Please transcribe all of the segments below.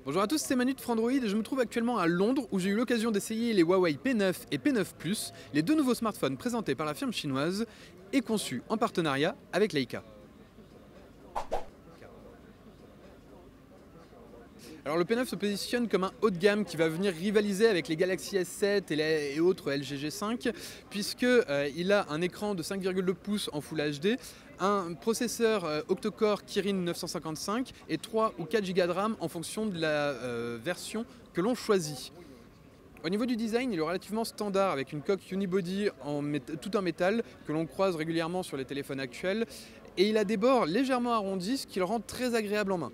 Bonjour à tous, c'est Manu de Frandroid et je me trouve actuellement à Londres où j'ai eu l'occasion d'essayer les Huawei P9 et P9 Plus, les deux nouveaux smartphones présentés par la firme chinoise et conçus en partenariat avec Leica. Alors le P9 se positionne comme un haut de gamme qui va venir rivaliser avec les Galaxy S7 et autres LG G5 puisqu'il a un écran de 5,2 pouces en Full HD, un processeur octa-core Kirin 955 et 3 ou 4 Go de RAM en fonction de la version que l'on choisit. Au niveau du design, il est relativement standard avec une coque unibody tout en métal que l'on croise régulièrement sur les téléphones actuels et il a des bords légèrement arrondis ce qui le rend très agréable en main.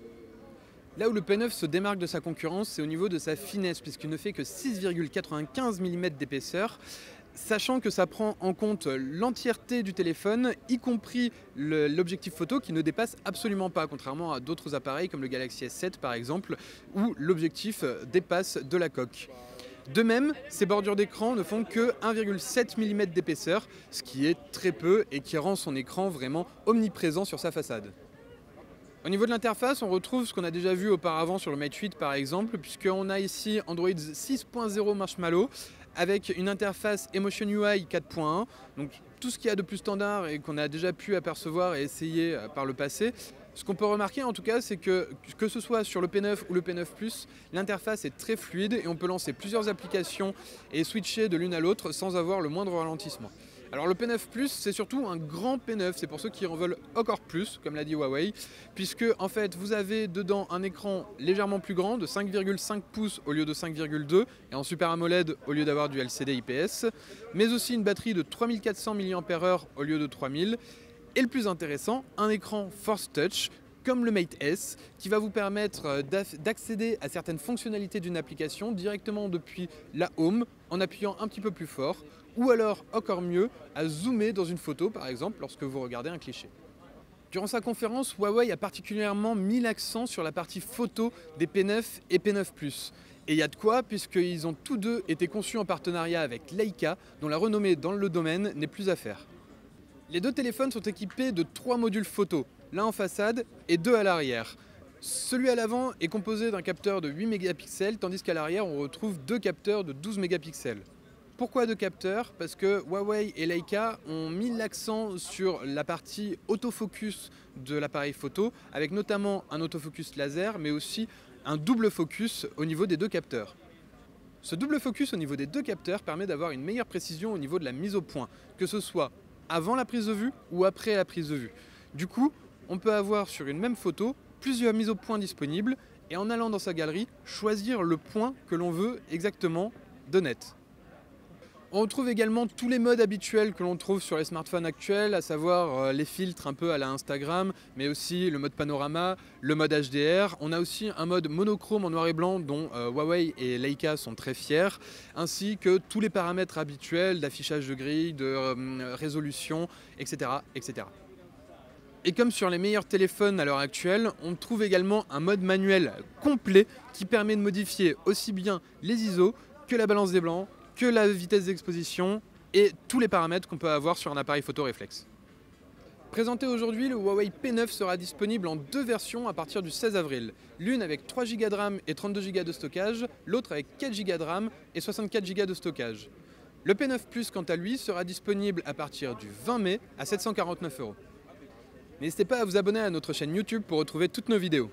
Là où le P9 se démarque de sa concurrence, c'est au niveau de sa finesse, puisqu'il ne fait que 6,95 mm d'épaisseur, sachant que ça prend en compte l'entièreté du téléphone, y compris l'objectif photo qui ne dépasse absolument pas, contrairement à d'autres appareils comme le Galaxy S7 par exemple, où l'objectif dépasse de la coque. De même, ces bordures d'écran ne font que 1,7 mm d'épaisseur, ce qui est très peu et qui rend son écran vraiment omniprésent sur sa façade. Au niveau de l'interface, on retrouve ce qu'on a déjà vu auparavant sur le Mate 8 par exemple, puisqu'on a ici Android 6.0 Marshmallow avec une interface Emotion UI 4.1, donc tout ce qu'il y a de plus standard et qu'on a déjà pu apercevoir et essayer par le passé. Ce qu'on peut remarquer en tout cas, c'est que ce soit sur le P9 ou le P9 Plus, l'interface est très fluide et on peut lancer plusieurs applications et switcher de l'une à l'autre sans avoir le moindre ralentissement. Alors le P9 Plus, c'est surtout un grand P9, c'est pour ceux qui en veulent encore plus, comme l'a dit Huawei, puisque en fait vous avez dedans un écran légèrement plus grand de 5,5 pouces au lieu de 5,2 et en Super AMOLED au lieu d'avoir du LCD IPS, mais aussi une batterie de 3400 mAh au lieu de 3000, et le plus intéressant, un écran Force Touch comme le Mate S, qui va vous permettre d'accéder à certaines fonctionnalités d'une application directement depuis la Home en appuyant un petit peu plus fort, ou alors, encore mieux, à zoomer dans une photo par exemple lorsque vous regardez un cliché. Durant sa conférence, Huawei a particulièrement mis l'accent sur la partie photo des P9 et P9 Plus. Et il y a de quoi, puisqu'ils ont tous deux été conçus en partenariat avec Leica, dont la renommée dans le domaine n'est plus à faire. Les deux téléphones sont équipés de 3 modules photo, l'un en façade et 2 à l'arrière. Celui à l'avant est composé d'un capteur de 8 mégapixels, tandis qu'à l'arrière on retrouve deux capteurs de 12 mégapixels. Pourquoi deux capteurs? Parce que Huawei et Leica ont mis l'accent sur la partie autofocus de l'appareil photo, avec notamment un autofocus laser, mais aussi un double focus au niveau des deux capteurs. Ce double focus au niveau des deux capteurs permet d'avoir une meilleure précision au niveau de la mise au point, que ce soit avant la prise de vue ou après la prise de vue. Du coup, on peut avoir sur une même photo plusieurs mises au point disponibles et en allant dans sa galerie, choisir le point que l'on veut exactement de net. On retrouve également tous les modes habituels que l'on trouve sur les smartphones actuels, à savoir les filtres un peu à la Instagram, mais aussi le mode panorama, le mode HDR. On a aussi un mode monochrome en noir et blanc dont Huawei et Leica sont très fiers, ainsi que tous les paramètres habituels d'affichage de grille, de résolution, etc., etc. Et comme sur les meilleurs téléphones à l'heure actuelle, on trouve également un mode manuel complet qui permet de modifier aussi bien les ISO que la balance des blancs, que la vitesse d'exposition et tous les paramètres qu'on peut avoir sur un appareil photo réflexe. Présenté aujourd'hui, le Huawei P9 sera disponible en deux versions à partir du 16 avril. L'une avec 3 Go de RAM et 32 Go de stockage, l'autre avec 4 Go de RAM et 64 Go de stockage. Le P9 Plus, quant à lui, sera disponible à partir du 20 mai à 749 €. N'hésitez pas à vous abonner à notre chaîne YouTube pour retrouver toutes nos vidéos.